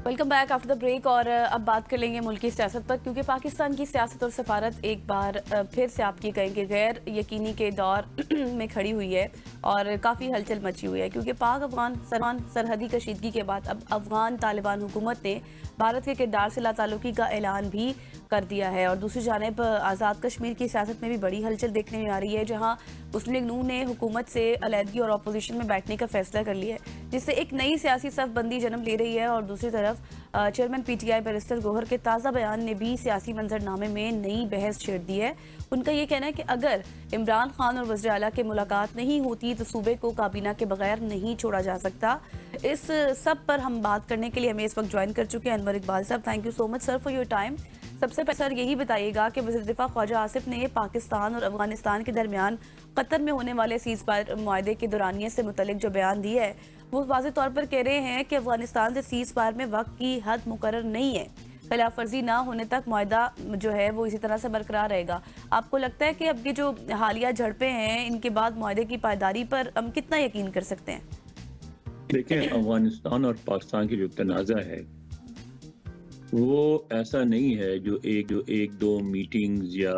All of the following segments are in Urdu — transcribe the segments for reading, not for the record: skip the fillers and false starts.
Welcome back after the break. اور اب بات کر لیں گے ملکی سیاست پر، کیونکہ پاکستان کی سیاست اور سفارت ایک بار پھر سے آپ کی کہیں کہ غیر یقینی کے دور میں کھڑی ہوئی ہے اور کافی ہلچل مچی ہوئی ہے، کیونکہ پاک افغان سرحدی کشیدگی کے بعد اب افغان طالبان حکومت نے بھارت کے کردار سے لا تعلقی کا اعلان بھی کر دیا ہے. اور دوسری جانب آزاد کشمیر کی سیاست میں بھی بڑی ہلچل دیکھنے میں آ رہی ہے، جہاں مسلم لیگ نون نے حکومت سے علیحدگی اور اپوزیشن میں بیٹھنے کا فیصلہ کر لیا ہے، جس سے ایک نئی سیاسی صف بندی جنم لے رہی ہے. اور دوسری طرف chairman P T I barrister Gohar کے تازہ بیان نے بھی سیاسی منظرنامے میں نئی بحث چھیڑ دی ہے. ان کا یہ کہنا ہے کہ اگر عمران خان اور وزیر اعلیٰ کی ملاقات نہیں ہوتی تو صوبے کو کابینہ کے بغیر نہیں چھوڑا جا سکتا. اس سب پر ہم بات کرنے کے لیے ہمیں اس وقت جوائن کر چکے ہیں انور اقبال صاحب. Thank you so much sir for your time. سب سے پہلے سر یہی بتائیے گا کہ وزیر دفاع خواجہ آصف نے پاکستان اور افغانستان کے درمیان قطر میں ہونے والے سیز فائر معاہدے کے دورانیے سے متعلق جو بیان دی ہے، وہ واضح طور پر کہہ رہے ہیں کہ افغانستان سے سیز فائر میں وقت کی حد مقرر نہیں ہے، خلاف ورزی نہ ہونے تک معاہدہ جو ہے وہ اسی طرح سے برقرار رہے گا. آپ کو لگتا ہے کہ اب یہ جو حالیہ جھڑپیں ہیں ان کے بعد معاہدے کی پائیداری پر ہم کتنا یقین کر سکتے ہیں؟ دیکھیں، افغانستان اور پاکستان کی جو تنازع ہے وہ ایسا نہیں ہے جو ایک دو میٹنگز یا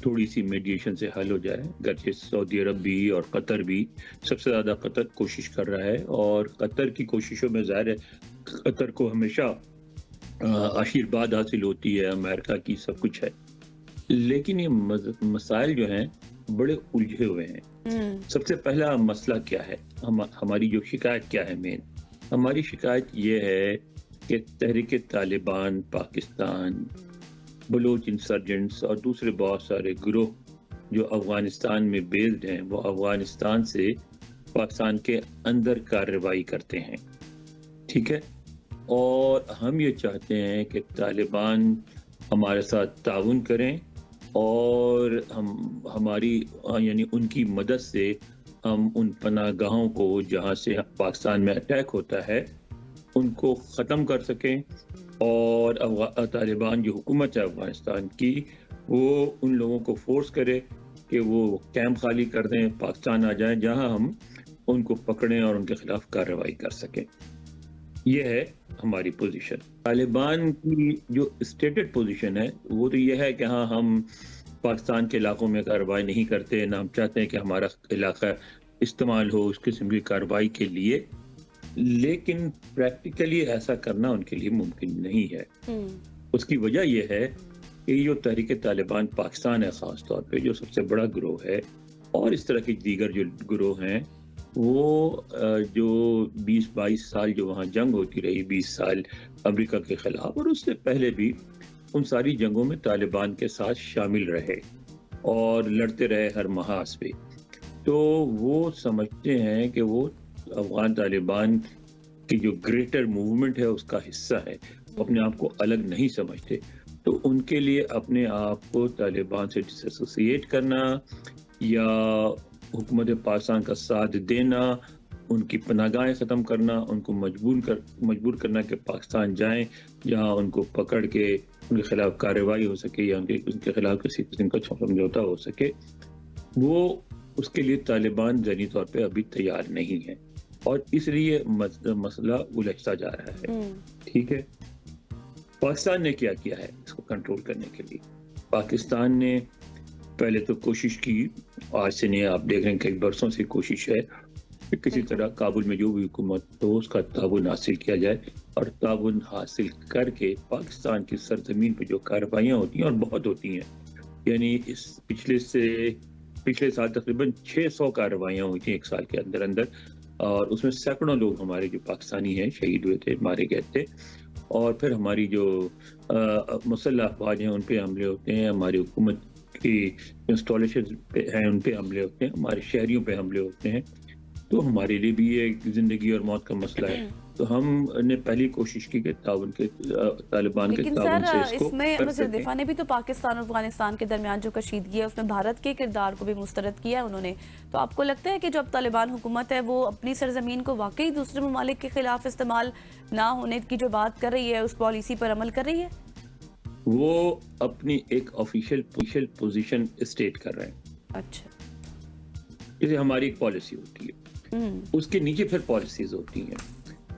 تھوڑی سی میڈیشن سے حل ہو جائے. گرچہ سعودی عرب بھی اور قطر بھی، سب سے زیادہ قطر کوشش کر رہا ہے، اور قطر کی کوششوں میں ظاہر ہے قطر کو ہمیشہ آشیرواد حاصل ہوتی ہے، امریکہ کی سب کچھ ہے. لیکن یہ مسائل جو ہیں بڑے الجھے ہوئے ہیں. سب سے پہلا مسئلہ کیا ہے، ہماری جو شکایت کیا ہے؟ ہماری شکایت یہ ہے کہ تحریک طالبان پاکستان، بلوچ انسرجنٹس اور دوسرے بہت سارے گروہ جو افغانستان میں بیسڈ ہیں، وہ افغانستان سے پاکستان کے اندر کارروائی کرتے ہیں. ٹھیک ہے، اور ہم یہ چاہتے ہیں کہ طالبان ہمارے ساتھ تعاون کریں اور ہماری یعنی ان کی مدد سے ہم ان پناہ گاہوں کو جہاں سے پاکستان میں اٹیک ہوتا ہے ان کو ختم کر سکیں، اور طالبان جو حکومت ہے افغانستان کی وہ ان لوگوں کو فورس کرے کہ وہ کیمپ خالی کر دیں، پاکستان آ جائیں، جہاں ہم ان کو پکڑیں اور ان کے خلاف کارروائی کر سکیں. یہ ہے ہماری پوزیشن. طالبان کی جو اسٹیٹڈ پوزیشن ہے وہ تو یہ ہے کہ ہاں، ہم پاکستان کے علاقوں میں کارروائی نہیں کرتے، نہ ہم چاہتے ہیں کہ ہمارا علاقہ استعمال ہو اس قسم کی کارروائی کے لیے، لیکن پریکٹیکلی ایسا کرنا ان کے لیے ممکن نہیں ہے. اس کی وجہ یہ ہے کہ یہ جو تحریک طالبان پاکستان ہے، خاص طور پہ جو سب سے بڑا گروہ ہے، اور اس طرح کی دیگر جو گروہ ہیں، وہ جو 20-22 سال جو وہاں جنگ ہوتی رہی، 20 سال امریکہ کے خلاف، اور اس سے پہلے بھی ان ساری جنگوں میں طالبان کے ساتھ شامل رہے اور لڑتے رہے ہر محاذ پہ. تو وہ سمجھتے ہیں کہ وہ افغان طالبان کی جو گریٹر موومنٹ ہے اس کا حصہ ہے، اپنے آپ کو الگ نہیں سمجھتے. تو ان کے لیے اپنے آپ کو طالبان سے ڈس ایسوسیٹ کرنا یا حکومت پاکستان کا ساتھ دینا، ان کی پناہ گاہیں ختم کرنا، ان کو مجبور کرنا کہ پاکستان جائیں جہاں ان کو پکڑ کے ان کے خلاف کارروائی ہو سکے یا ان کے خلاف کسی قسم کا سمجھوتا ہو سکے، وہ اس کے لیے طالبان ذہنی طور پہ ابھی تیار نہیں ہے، اور اس لیے مسئلہ الجھتا جا رہا ہے. ٹھیک ہے، پاکستان نے کیا کیا ہے اس کو کنٹرول کرنے کے لیے؟ پاکستان نے پہلے تو کوشش کی، آج سے نہیں، آپ دیکھ رہے ہیں کئی برسوں سے کوشش ہے کہ کسی طرح کابل میں جو بھی حکومت ہو اس کا تعاون حاصل کیا جائے، اور تعاون حاصل کر کے پاکستان کی سرزمین پہ جو کارروائیاں ہوتی ہیں، اور بہت ہوتی ہیں، یعنی اس پچھلے سال تقریباً 600 کارروائیاں ہوئی تھیں ایک سال کے اندر، اور اس میں سینکڑوں لوگ ہمارے جو پاکستانی ہیں شہید ہوئے تھے، مارے گئے تھے. اور پھر ہماری جو مسلح افواج ہیں ان پہ حملے ہوتے ہیں، ہماری حکومت کی انسٹالیشن پہ ہیں ان پہ حملے ہوتے ہیں، ہمارے شہریوں پہ حملے ہوتے ہیں. تو ہمارے لیے بھی یہ زندگی اور موت کا مسئلہ ہے. تو ہم نے پہلی کوشش کی کہ طالبان کے لیکن تعاون سر سے اس کو اس میں کر وزیر سکیں. دفاع نے بھی تو پاکستان اور افغانستان کے درمیان جو کشیدگی ہے اس میں بھارت کے کردار کو بھی مسترد کیا ہے انہوں نے. تو آپ کو لگتا ہے کہ جو اب طالبان حکومت ہے وہ اپنی سرزمین کو واقعی دوسرے ممالک کے خلاف استعمال نہ ہونے کی جو بات کر رہی ہے اس پالیسی پر عمل کر رہی ہے؟ وہ اپنی ایک آفیشیل پوزیشن اسٹیٹ کر رہے ہیں. اچھا، جیسے ہماری ایک پالیسی ہوتی ہے، اس کے نیچے پھر پالیسیز ہوتی ہیں.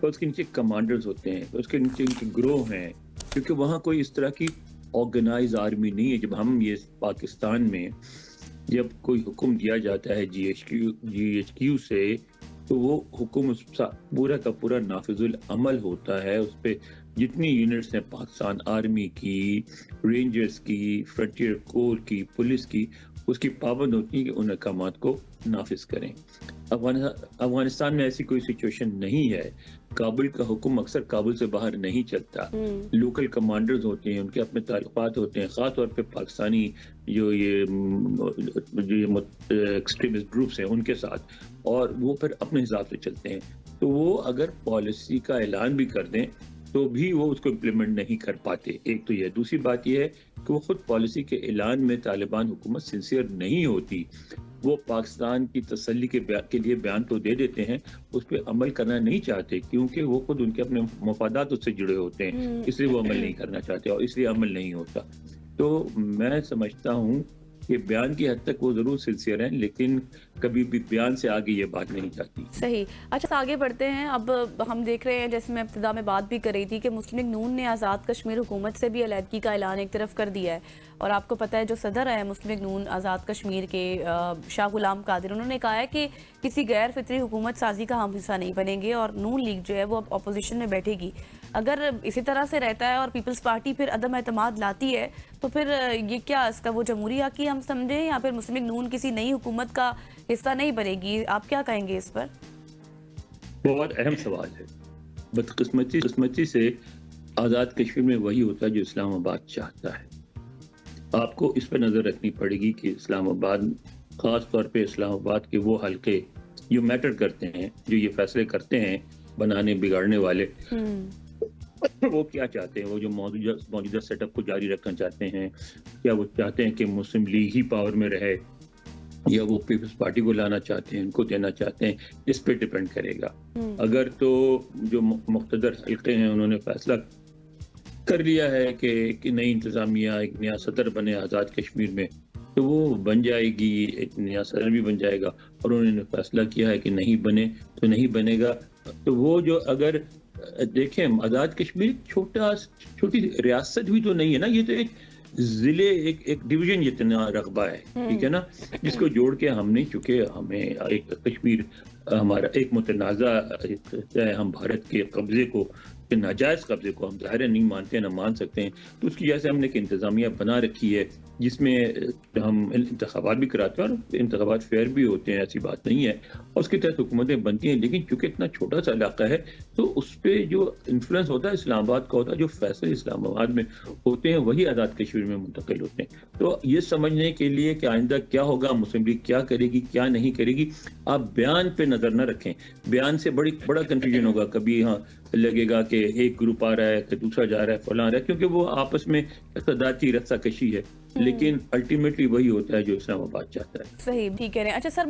اور اس کے نیچے کمانڈرز ہوتے ہیں، اس کے نیچے ان کے گروہ ہیں، کیونکہ وہاں کوئی اس طرح کی آرگنائز آرمی نہیں ہے. جب ہم یہ پاکستان میں جب کوئی حکم دیا جاتا ہے جی ایچ کیو سے، تو وہ حکم پورا کا پورا نافذ العمل ہوتا ہے. اس پہ جتنی یونٹس ہیں پاکستان آرمی کی، رینجرز کی، فرنٹیئر کور کی، پولیس کی، اس کی پابند ہوتی ہے کہ ان احکامات کو نافذ کریں. افغانستان میں ایسی کوئی سچویشن نہیں ہے. کابل کا حکم اکثر کابل سے باہر نہیں چلتا. لوکل کمانڈرز ہوتے ہیں، ان کے اپنے تعلقات ہوتے ہیں، خاص طور پہ پاکستانی جو یہ ایکسٹریمسٹ گروپس ہیں ان کے ساتھ، اور وہ پھر اپنے حساب سے چلتے ہیں. تو وہ اگر پالیسی کا اعلان بھی کر دیں تو بھی وہ اس کو امپلیمنٹ نہیں کر پاتے. ایک تو یہ، دوسری بات یہ ہے کہ وہ خود پالیسی کے اعلان میں طالبان حکومت سنسیئر نہیں ہوتی. وہ پاکستان کی تسلی کے لیے بیان تو دے دیتے ہیں، اس پہ عمل کرنا نہیں چاہتے، کیونکہ وہ خود ان کے اپنے مفادات اس سے جڑے ہوتے ہیں، اس لیے وہ عمل نہیں کرنا چاہتے اور اس لیے عمل نہیں ہوتا. تو میں سمجھتا ہوں کہ بیان کی حد تک وہ ضرور سنسیئر ہیں، لیکن کبھی بھی بیان سے آگے یہ بات نہیں جاتی. صحیح. اچھا آگے بڑھتے ہیں. اب ہم دیکھ رہے ہیں، جیسے میں ابتدا میں بات بھی کر رہی تھی، کہ مسلم لیگ نون نے آزاد کشمیر حکومت سے بھی علیحدگی کا اعلان ایک طرف کر دیا ہے. اور آپ کو پتہ ہے جو صدر ہیں مسلم لیگ نون آزاد کشمیر کے شاہ غلام قادر، انہوں نے کہا ہے کہ کسی غیر فطری حکومت سازی کا ہم حصہ نہیں بنیں گے اور نون لیگ جو ہے وہ اب اپوزیشن میں بیٹھے گی. اگر اسی طرح سے رہتا ہے اور پیپلز پارٹی پھر عدم اعتماد لاتی ہے، تو پھر یہ کیا اس کا وہ جمہوری حق ہی ہم سمجھیں، یا پھر مسلم لیگ نون کسی نئی حکومت کا حصہ نہیں بنے گی؟ آپ کیا کہیں گے اس پر؟ بہت اہم سوال ہے. بدقسمتی سے آزاد کشمیر میں وہی ہوتا ہے جو اسلام آباد چاہتا ہے. آپ کو اس پہ نظر رکھنی پڑے گی کہ اسلام آباد، خاص طور پہ اسلام آباد کے وہ حلقے جو میٹر کرتے ہیں، جو یہ فیصلے کرتے ہیں بنانے بگاڑنے والے، وہ کیا چاہتے ہیں. وہ جو موجودہ سیٹ اپ کو جاری رکھنا چاہتے ہیں، کیا وہ چاہتے ہیں کہ مسلم لیگ ہی پاور میں رہے، یا وہ پیپلز پارٹی کو لانا چاہتے ہیں، ان کو دینا چاہتے ہیں؟ اس پہ ڈیپینڈ کرے گا. اگر تو جو مقتدر حلقے ہیں انہوں نے فیصلہ کر لیا ہے کہ نئی انتظامیہ، ایک نیا صدر بنے آزاد کشمیر میں، تو وہ بن جائے گی، ایک نیا صدر بھی بن جائے گا. اور انہوں نے فیصلہ کیا ہے کہ نہیں بنے تو نہیں بنے گا. تو وہ جو، اگر دیکھیں آزاد کشمیر چھوٹی ریاست بھی تو نہیں ہے نا، یہ تو ایک ضلع، ایک ڈویژن جتنا رقبہ ہے، ٹھیک ہے نا، جس کو جوڑ کے ہم نہیں چکے. ہمیں ایک کشمیر ہمارا ایک متنازع ہے. ہم بھارت کے قبضے کو، ناجائز قبضے کو ہم ظاہر نہیں مانتے، نہ مان سکتے ہیں. تو اس کی وجہ سے ہم نے ایک انتظامیہ بنا رکھی ہے جس میں ہم انتخابات بھی کراتے ہیں، اور انتخابات فیئر بھی ہوتے ہیں، ایسی بات نہیں ہے، اور اس کے تحت حکومتیں بنتی ہیں. لیکن چونکہ اتنا چھوٹا سا علاقہ ہے تو اس پہ جو انفلوئنس ہوتا ہے اسلام آباد کا ہوتا ہے. جو فیصلے اسلام آباد میں ہوتے ہیں وہی آزاد کشمیر میں منتقل ہوتے ہیں. تو یہ سمجھنے کے لیے کہ آئندہ کیا ہوگا، مسلم لیگ کیا کرے گی کیا نہیں کرے گی، آپ بیان پہ نظر نہ رکھیں. بیان سے بڑا کنفیوژن ہوگا. کبھی یہاں لگے گا کہ ایک گروپ آ رہا ہے کہ دوسرا جا رہا ہے، فلاں آ رہا ہے، کیونکہ وہ آپس میں اقتدار رسا کشی ہے. لیکن الٹیمیٹلی وہی ہوتا ہے جو اسلام آباد چاہتا ہے. صحیح، ٹھیک کہہ رہے ہیں. اچھا سر،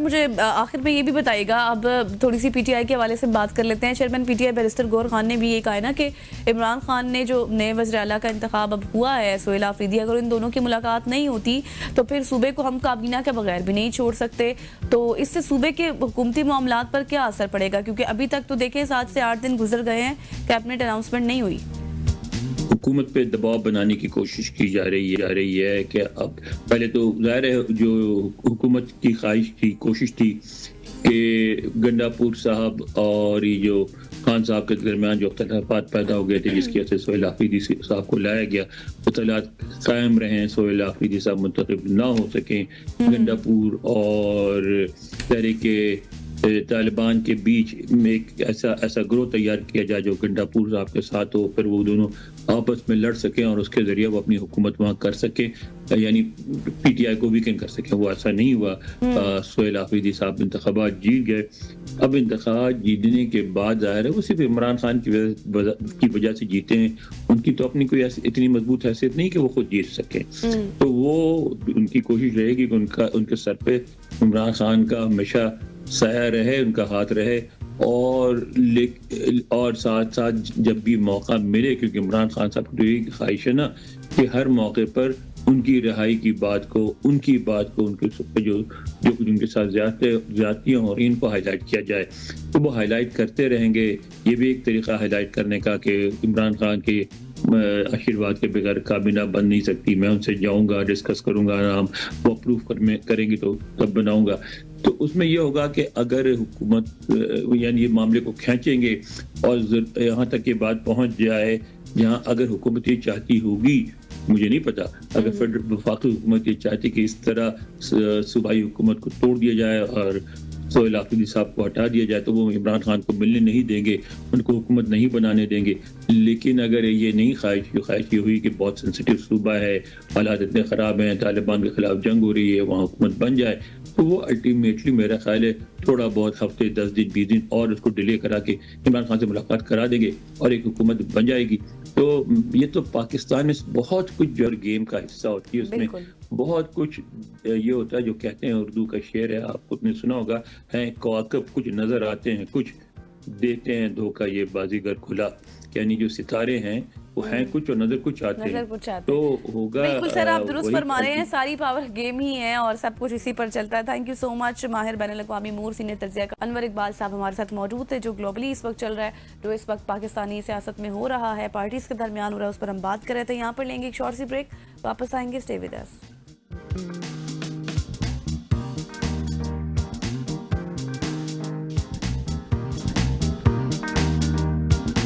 مجھے آخر میں یہ بھی بتائیے گا، اب تھوڑی سی پی ٹی آئی کے حوالے سے بات کر لیتے ہیں. Chairman P T I barrister گور خان نے بھی یہ کہا ہے نا کہ عمران خان نے جو نئے وزیر اعلیٰ کا انتخاب اب ہوا ہے سہیل آفریدی، اگر ان دونوں کی ملاقات نہیں ہوتی تو پھر صوبے کو ہم کابینہ کے بغیر بھی نہیں چھوڑ سکتے. تو اس سے صوبے کے حکومتی معاملات پر کیا اثر پڑے گا؟ کیونکہ ابھی تک تو دیکھیں 7 سے 8 دن گزر گئے ہیں، کیبنٹ اناؤنسمنٹ نہیں ہوئی. حکومت پہ دباؤ بنانے کی کوشش کی جا رہی ہے کہ اب پہلے تو ظاہر ہے جو حکومت کی خواہش تھی، کوشش تھی کہ گنڈاپور صاحب اور یہ جو خان صاحب کے درمیان جو اختلافات پیدا ہو گئے تھے، جس کی وجہ سے سہیل آفریدی صاحب کو لایا گیا، اطلاعات قائم رہیں، سہیل آفریدی صاحب منتخب نہ ہو سکیں. گنڈاپور اور تحریک طالبان کے بیچ میں ایک ایسا گروہ تیار کیا جائے جو گنڈاپور صاحب کے ساتھ ہو، پھر وہ دونوں آپس میں لڑ سکیں اور اس کے ذریعے وہ اپنی حکومت وہاں کر سکیں، یعنی پی ٹی آئی کو ویکن کر سکیں. وہ ایسا نہیں ہوا. سہیل آفریدی صاحب انتخابات جیت گئے. اب انتخابات جیتنے کے بعد ظاہر ہے وہ صرف عمران خان کی وجہ سے جیتے ہیں. ان کی تو اپنی کوئی اتنی مضبوط حیثیت نہیں کہ وہ خود جیت سکیں. تو وہ ان کی کوشش رہے گی کہ ان کے سر پہ عمران خان کا ہمیشہ سایہ رہے، ان کا ہاتھ رہے، اور ساتھ ساتھ جب بھی موقع ملے، کیونکہ عمران خان صاحب کی خواہش ہے نا کہ ہر موقع پر ان کی رہائی کی بات کو، ان کے جو کچھ ان کے ساتھ زیادتیاں ہو رہی ہیں ان کو ہائی لائٹ کیا جائے، تو وہ ہائی لائٹ کرتے رہیں گے۔ یہ بھی ایک طریقہ ہائی لائٹ کرنے کا کہ عمران خان کے آشیرواد کے بغیر کابینہ بن نہیں سکتی، میں ان سے جاؤں گا، ڈسکس کروں گا، نام وہ اپروو کریں گے تو تب بناؤں گا۔ تو اس میں یہ ہوگا کہ اگر حکومت یعنی یہ معاملے کو کھینچیں گے اور یہاں تک یہ بات پہنچ جائے جہاں اگر حکومت یہ چاہتی ہوگی، مجھے نہیں پتا، اگر فیڈرل وفاقی حکومت یہ چاہتی کہ اس طرح صوبائی حکومت کو توڑ دیا جائے اور سہیل آفریدی صاحب کو ہٹا دیا جائے، تو وہ عمران خان کو ملنے نہیں دیں گے، ان کو حکومت نہیں بنانے دیں گے۔ لیکن اگر یہ نہیں خواہش یہ ہوئی کہ بہت سینسیٹیو صوبہ ہے، حالات اتنے خراب ہیں، طالبان کے خلاف جنگ ہو رہی ہے، وہاں حکومت بن جائے، تو وہ الٹیمیٹلی میرا خیال ہے تھوڑا بہت ہفتے 10 دن 20 دن اور اس کو ڈیلے کرا کے عمران خان سے ملاقات کرا دیں گے اور ایک حکومت بن جائے گی۔ تو یہ تو پاکستان میں بہت کچھ جو گیم کا حصہ ہوتی ہے، اس میں بہت کچھ یہ ہوتا ہے جو کہتے ہیں، اردو کا شعر ہے، آپ نے سنا ہوگا، ہیں کواکب کچھ نظر آتے ہیں، کچھ دیتے ہیں دھوکہ یہ بازیگر کھلا، یعنی جو ستارے ہیں وہ ہیں کچھ اور نظر کچھ آتے ہیں، تو ہوگا بالکل سر، آپ درست فرما رہے ہیں، ساری پاور گیم ہی ہے اور سب کچھ اسی پر چلتا ہے۔ تھینک یو سو مچ ماہر بین الاقوامی امور سینئر تجزیہ کا انور اقبال صاحب ہمارے ساتھ موجود تھے، جو گلوبلی اس وقت چل رہا ہے، جو اس وقت پاکستانی سیاست میں ہو رہا ہے، پارٹیز کے درمیان ہو رہا ہے، اس پر ہم بات کر رہے تھے۔ یہاں پر لیں گے ایک شارٹ سی بریک، واپس آئیں گے، اسٹے ود اس۔